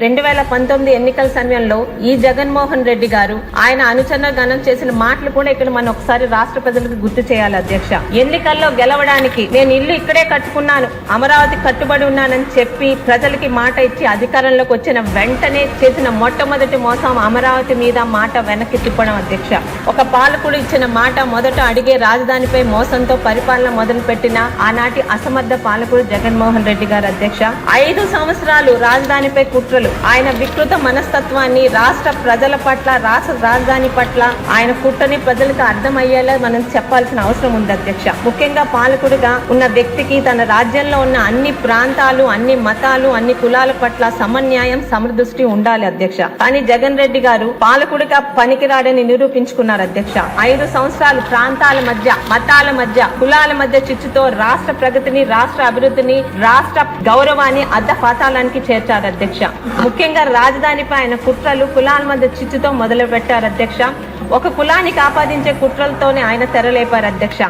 2019 ఎన్నికల సమయంలో ఈ జగన్మోహన్ రెడ్డి గారు ఆయన అనుచర గణం చేసిన మాటలు కూడా ఇక్కడ మనం ఒకసారి రాష్ట్ర ప్రజలకు గుర్తు చేయాలి అధ్యక్ష. ఎన్నికల్లో గెలవడానికి నేను ఇల్లు ఇక్కడే కట్టుకున్నాను, అమరావతి కట్టుబడి ఉన్నానని చెప్పి ప్రజలకి మాట ఇచ్చి అధికారంలోకి వచ్చిన వెంటనే చేసిన మొట్టమొదటి మోసం అమరావతి మీద మాట వెనక్కి తిప్పడం అధ్యక్ష. ఒక పాలకుడు ఇచ్చిన మాట మొదట అడిగే రాజధానిపై మోసంతో పరిపాలన మొదలుపెట్టిన ఆనాటి అసమర్థ పాలకుడు జగన్మోహన్ రెడ్డి గారు అధ్యక్ష. 5 సంవత్సరాలు రాజధానిపై కుట్రలు, ఆయన వికృత మనస్తత్వాన్ని రాష్ట్ర ప్రజల పట్ల, రాష్ట్ర రాజధాని పట్ల ఆయన కుట్రని ప్రజలకు అర్థమయ్యేలా మనం చెప్పాల్సిన అవసరం ఉంది అధ్యక్ష. ముఖ్యంగా పాలకుడిగా ఉన్న వ్యక్తికి తన రాజ్యంలో ఉన్న అన్ని ప్రాంతాలు, అన్ని మతాలు, అన్ని కులాల పట్ల సమన్యాయం, సమదృష్టి ఉండాలి అధ్యక్ష. కానీ జగన్ రెడ్డి గారు పాలకుడిగా పనికిరాడని నిరూపించుకున్నారు అధ్యక్ష. 5 సంవత్సరాలు ప్రాంతాల మధ్య, మతాల మధ్య, కులాల మధ్య చిచ్చుతో రాష్ట్ర ప్రగతిని, రాష్ట్ర అభివృద్ధిని, రాష్ట్ర గౌరవాన్ని అద్దపాతాళానికి చేర్చారు అధ్యక్ష. ముఖ్యంగా రాజధానిపై ఆయన కుట్రలు కులాల మధ్య చిచ్చుతో మొదలు పెట్టారు అధ్యక్ష. ఒక కులానికి ఆపాదించే కుట్రలతోనే ఆయన తెరలేపారు అధ్యక్ష.